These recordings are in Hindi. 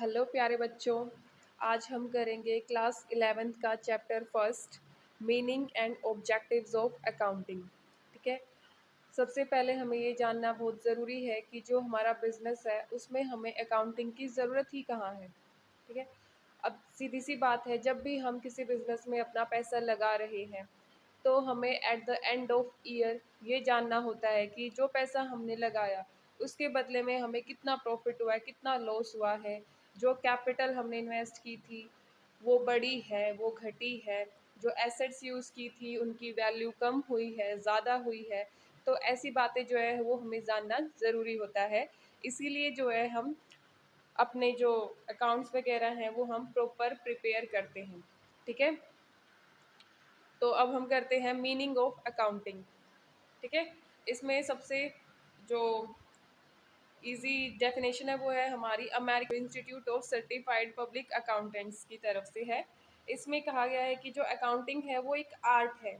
हेलो प्यारे बच्चों। आज हम करेंगे क्लास 11th का chapter first, meaning and objectives of accounting. ठीक है। सबसे पहले हमें ये जानना बहुत ज़रूरी है कि जो हमारा बिजनेस है उसमें हमें अकाउंटिंग की ज़रूरत ही कहाँ है। ठीक है। अब सीधी सी बात है, जब भी हम किसी बिजनेस में अपना पैसा लगा रहे हैं तो हमें at the end of year ये जानना होता है कि जो पैसा हमने लगाया उसके बदले में हमें कितना प्रॉफिट हुआ है, कितना लॉस हुआ है। जो कैपिटल हमने इन्वेस्ट की थी वो बढ़ी है, वो घटी है। जो एसेट्स यूज़ की थी उनकी वैल्यू कम हुई है, ज़्यादा हुई है। तो ऐसी बातें जो है वो हमें जानना ज़रूरी होता है। इसीलिए जो है हम अपने जो अकाउंट्स वगैरह हैं वो हम प्रॉपर प्रिपेयर करते हैं। ठीक है। तो अब हम करते हैं मीनिंग ऑफ अकाउंटिंग। ठीक है। इसमें सबसे जो इजी डेफिनेशन है वो है हमारी American institute of certified public accountants की तरफ से है। इसमें कहा गया है कि जो अकाउंटिंग है वो एक आर्ट है।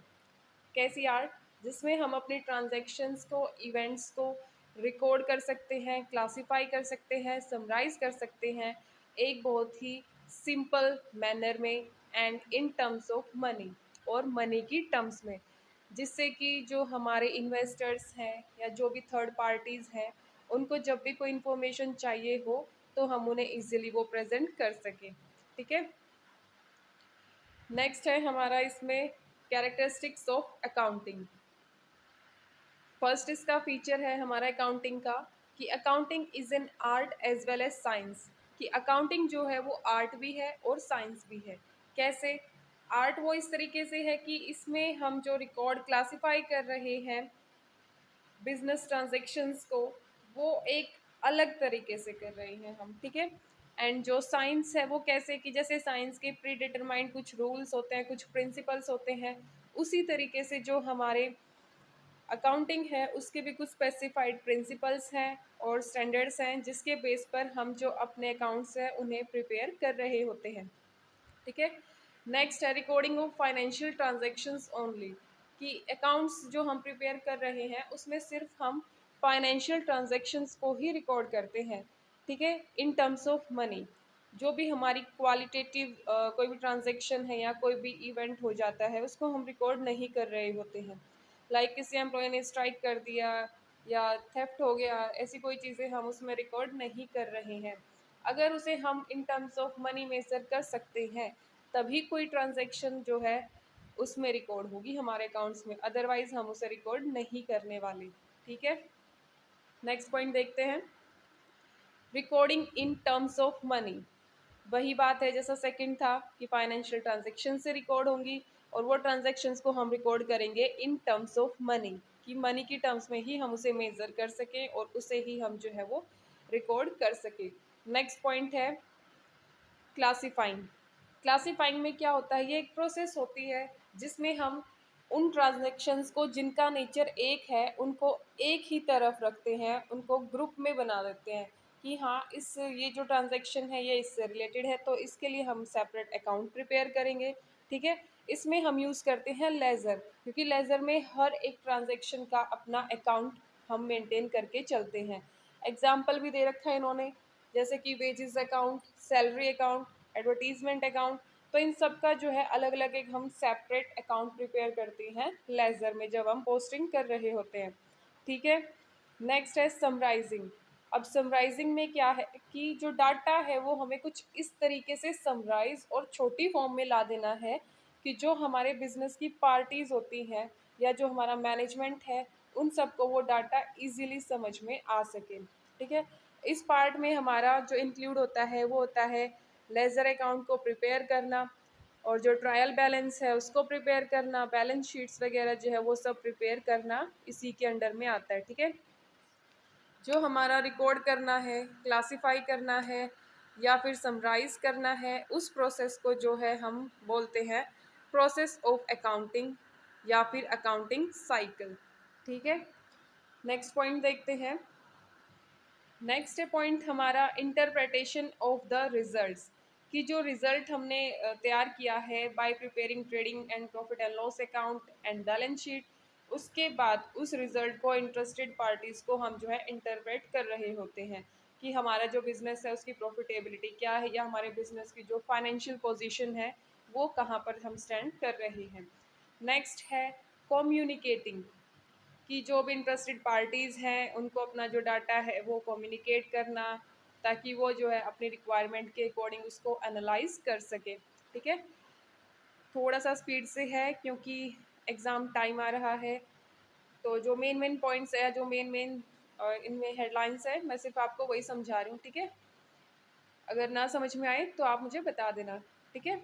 कैसी आर्ट? जिसमें हम अपने ट्रांजैक्शंस को, इवेंट्स को रिकॉर्ड कर सकते हैं, क्लासिफाई कर सकते हैं, समराइज कर सकते हैं एक बहुत ही सिंपल मैनर में and in terms of money, और मनी की टर्म्स में, जिससे कि जो हमारे इन्वेस्टर्स हैं या जो भी थर्ड पार्टीज़ हैं उनको जब भी कोई इन्फॉर्मेशन चाहिए हो तो हम उन्हें इजीली वो प्रेजेंट कर सकें। ठीक है। नेक्स्ट है हमारा इसमें कैरेक्टरिस्टिक्स ऑफ अकाउंटिंग। फर्स्ट इसका फीचर है हमारा अकाउंटिंग का कि accounting is an art as well as science. कि अकाउंटिंग जो है वो आर्ट भी है और साइंस भी है। कैसे? आर्ट वो इस तरीके से है कि इसमें हम जो रिकॉर्ड क्लासिफाई कर रहे हैं बिजनेस ट्रांजेक्शन्स को, वो एक अलग तरीके से कर रहे हैं हम। ठीक है। एंड जो साइंस है वो कैसे, कि जैसे साइंस के प्री डिटरमाइंड कुछ रूल्स होते हैं, कुछ प्रिंसिपल्स होते हैं, उसी तरीके से जो हमारे अकाउंटिंग है उसके भी कुछ स्पेसिफाइड प्रिंसिपल्स हैं और स्टैंडर्ड्स हैं जिसके बेस पर हम जो अपने अकाउंट्स हैं उन्हें प्रिपेयर कर रहे होते हैं। ठीक है। नेक्स्ट है recording of financial transactions only. कि अकाउंट्स जो हम प्रिपेयर कर रहे हैं उसमें सिर्फ हम फाइनेंशियल ट्रांजैक्शंस को ही रिकॉर्ड करते हैं। ठीक है। इन टर्म्स ऑफ मनी, जो भी हमारी क्वालिटेटिव कोई भी ट्रांजैक्शन है या कोई भी इवेंट हो जाता है उसको हम रिकॉर्ड नहीं कर रहे होते हैं। लाइक किसी एम्प्लॉय ने स्ट्राइक कर दिया या थेफ्ट हो गया, ऐसी कोई चीज़ें हम उसमें रिकॉर्ड नहीं कर रहे हैं। अगर उसे हम in terms of money measure कर सकते हैं तभी कोई ट्रांजैक्शन जो है उसमें रिकॉर्ड होगी हमारे अकाउंट्स में, अदरवाइज हम उसे रिकॉर्ड नहीं करने वाले। ठीक है। नेक्स्ट पॉइंट देखते हैं, recording in terms of money. वही बात है जैसा सेकंड था कि फाइनेंशियल ट्रांजैक्शन से रिकॉर्ड होंगी और वो ट्रांजैक्शंस को हम रिकॉर्ड करेंगे इन टर्म्स ऑफ मनी, कि मनी की टर्म्स में ही हम उसे मेजर कर सकें और उसे ही हम जो है वो रिकॉर्ड कर सकें। नेक्स्ट पॉइंट है क्लासीफाइंग। क्लासीफाइंग में क्या होता है, ये एक प्रोसेस होती है जिसमें हम उन ट्रांजैक्शंस को जिनका नेचर एक है उनको एक ही तरफ रखते हैं, उनको ग्रुप में बना देते हैं कि हाँ इस ये जो ट्रांजैक्शन है ये इससे रिलेटेड है तो इसके लिए हम सेपरेट अकाउंट प्रिपेयर करेंगे। ठीक है। इसमें हम यूज़ करते हैं लेज़र, क्योंकि लेज़र में हर एक ट्रांजैक्शन का अपना अकाउंट हम मेंटेन करके चलते हैं। एग्जाम्पल भी दे रखा है इन्होंने, जैसे कि wages account, salary account, advertisement account. तो इन सब का जो है अलग अलग एक हम सेपरेट अकाउंट प्रिपेयर करते हैं लेज़र में जब हम पोस्टिंग कर रहे होते हैं। ठीक है। नेक्स्ट है समराइजिंग। अब समराइजिंग में क्या है कि जो डाटा है वो हमें कुछ इस तरीके से समराइज और छोटी फॉर्म में ला देना है कि जो हमारे बिजनेस की पार्टीज होती हैं या जो हमारा मैनेजमेंट है उन सबको वो डाटा इजीली समझ में आ सके। ठीक है। इस पार्ट में हमारा जो इंक्लूड होता है वो होता है लेज़र अकाउंट को प्रिपेयर करना, और जो ट्रायल बैलेंस है उसको प्रिपेयर करना, बैलेंस शीट्स वगैरह जो है वो सब प्रिपेयर करना इसी के अंडर में आता है। ठीक है। जो हमारा रिकॉर्ड करना है, क्लासिफाई करना है या फिर समराइज करना है, उस प्रोसेस को जो है हम बोलते हैं प्रोसेस ऑफ अकाउंटिंग या फिर अकाउंटिंग साइकिल। ठीक है। नेक्स्ट पॉइंट देखते हैं। नेक्स्ट पॉइंट हमारा इंटरप्रिटेशन ऑफ द रिजल्ट्स। कि जो रिजल्ट हमने तैयार किया है bye preparing trading and profit and loss account and balance sheet, उसके बाद उस रिजल्ट को इंटरेस्टेड पार्टीज़ को हम जो है इंटरप्रेट कर रहे होते हैं कि हमारा जो बिज़नेस है उसकी प्रॉफिटेबिलिटी क्या है, या हमारे बिज़नेस की जो फाइनेंशियल पोजीशन है वो कहाँ पर हम स्टैंड कर रहे हैं। नेक्स्ट है कम्युनिकेटिंग, कि जो भी इंटरेस्टेड पार्टीज़ हैं उनको अपना जो डाटा है वो कम्युनिकेट करना, ताकि वो जो है अपनी रिक्वायरमेंट के अकॉर्डिंग उसको एनालाइज कर सके। ठीक है, थोड़ा सा स्पीड से है क्योंकि एग्ज़ाम टाइम आ रहा है। तो जो मेन मेन पॉइंट्स है, जो मेन मेन इनमें हेडलाइंस है, मैं सिर्फ आपको वही समझा रही हूँ। ठीक है, अगर ना समझ में आए तो आप मुझे बता देना। ठीक है,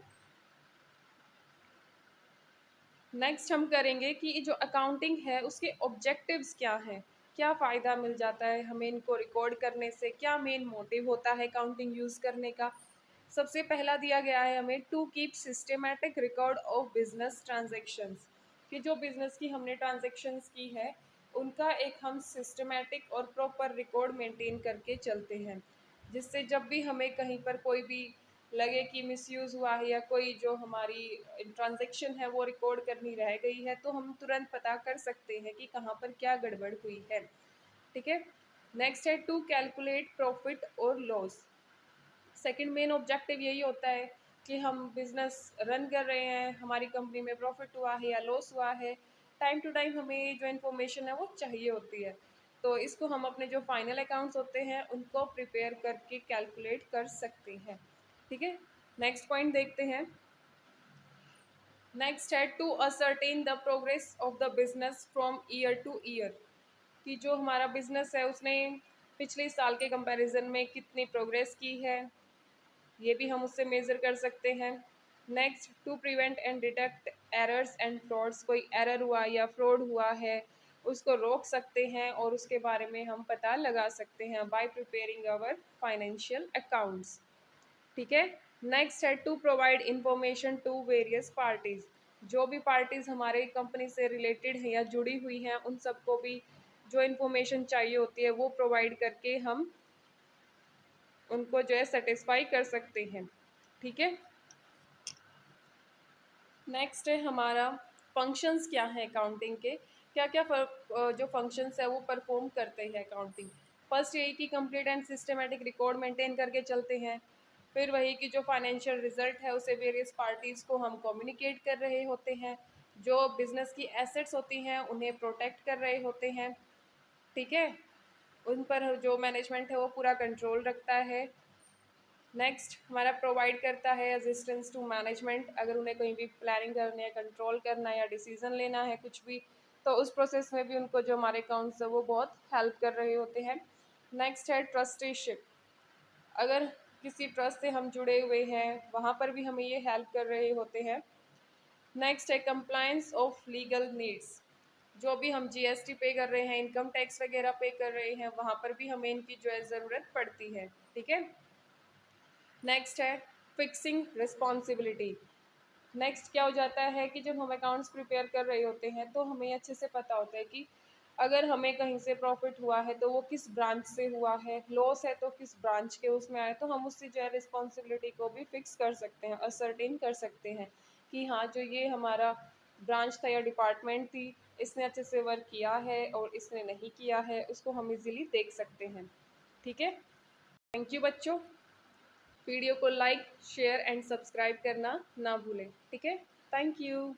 नेक्स्ट हम करेंगे कि जो अकाउंटिंग है उसके ऑब्जेक्टिव्स क्या हैं, क्या फ़ायदा मिल जाता है हमें इनको रिकॉर्ड करने से, क्या मेन मोटिव होता है अकाउंटिंग यूज़ करने का। सबसे पहला दिया गया है हमें to keep systematic record of business transactions, कि जो बिजनेस की हमने ट्रांजेक्शन्स की है उनका एक हम सिस्टमेटिक और प्रॉपर रिकॉर्ड मेंटेन करके चलते हैं, जिससे जब भी हमें कहीं पर कोई भी लगे कि मिसयूज़ हुआ है या कोई जो हमारी ट्रांजैक्शन है वो रिकॉर्ड करनी रह गई है, तो हम तुरंत पता कर सकते हैं कि कहाँ पर क्या गड़बड़ हुई है। ठीक है, नेक्स्ट है टू कैलकुलेट प्रॉफिट और लॉस। सेकंड मेन ऑब्जेक्टिव यही होता है कि हम बिजनेस रन कर रहे हैं, हमारी कंपनी में प्रॉफिट हुआ है या लॉस हुआ है, टाइम टू टाइम हमें जो इन्फॉर्मेशन है वो चाहिए होती है। तो इसको हम अपने जो फाइनल अकाउंट्स होते हैं उनको प्रिपेयर करके कैलकुलेट कर सकते हैं। ठीक है, नेक्स्ट पॉइंट देखते हैं। नेक्स्ट है to ascertain the progress of the business from year to year, कि जो हमारा बिजनेस है उसने पिछले साल के कंपैरिजन में कितनी प्रोग्रेस की है, ये भी हम उससे मेज़र कर सकते हैं। Next to prevent and detect errors and frauds, कोई एरर हुआ या फ्रॉड हुआ है उसको रोक सकते हैं और उसके बारे में हम पता लगा सकते हैं by preparing our financial accounts. ठीक है, नेक्स्ट है to provide information to various parties, जो भी पार्टीज़ हमारे कंपनी से रिलेटेड हैं या जुड़ी हुई हैं उन सबको भी जो इन्फॉर्मेशन चाहिए होती है वो प्रोवाइड करके हम उनको जो है सेटिस्फाई कर सकते हैं। ठीक है, नेक्स्ट है हमारा फंक्शंस क्या है अकाउंटिंग के, क्या क्या जो फंक्शंस है वो परफॉर्म करते हैं अकाउंटिंग। फर्स्ट यही कि complete and systematic record maintain करके चलते हैं। फिर वही कि जो फाइनेंशियल रिजल्ट है उसे वेरियस पार्टीज़ को हम कम्युनिकेट कर रहे होते हैं। जो बिजनेस की एसेट्स होती हैं उन्हें प्रोटेक्ट कर रहे होते हैं। ठीक है, उन पर जो मैनेजमेंट है वो पूरा कंट्रोल रखता है। नेक्स्ट हमारा प्रोवाइड करता है असिस्टेंस टू मैनेजमेंट, अगर उन्हें कहीं भी प्लानिंग करना है, कंट्रोल करना है या डिसीजन लेना है कुछ भी, तो उस प्रोसेस में भी उनको जो हमारे अकाउंट्स है वो बहुत हेल्प कर रहे होते हैं। नेक्स्ट है ट्रस्टीशिप, अगर किसी ट्रस्ट से हम जुड़े हुए हैं वहाँ पर भी हमें ये हेल्प कर रहे होते हैं। नेक्स्ट है कंप्लायंस ऑफ लीगल नीड्स, जो भी हम जीएसटी पे कर रहे हैं, इनकम टैक्स वगैरह पे कर रहे हैं, वहाँ पर भी हमें इनकी जो है ज़रूरत पड़ती है। ठीक है, नेक्स्ट है फिक्सिंग रिस्पॉन्सिबिलिटी। नेक्स्ट क्या हो जाता है कि जब हम अकाउंट्स प्रिपेयर कर रहे होते हैं तो हमें अच्छे से पता होता है कि अगर हमें कहीं से प्रॉफिट हुआ है तो वो किस ब्रांच से हुआ है, लॉस है तो किस ब्रांच के उसमें आए, तो हम उससे जो है रिस्पॉन्सिबिलिटी को भी फिक्स कर सकते हैं, असर्टेन कर सकते हैं कि हाँ जो ये हमारा ब्रांच था या डिपार्टमेंट थी, इसने अच्छे से वर्क किया है और इसने नहीं किया है, उसको हम इजीली देख सकते हैं। ठीक है, थैंक यू बच्चों, वीडियो को लाइक शेयर एंड सब्सक्राइब करना ना भूलें। ठीक है, थैंक यू।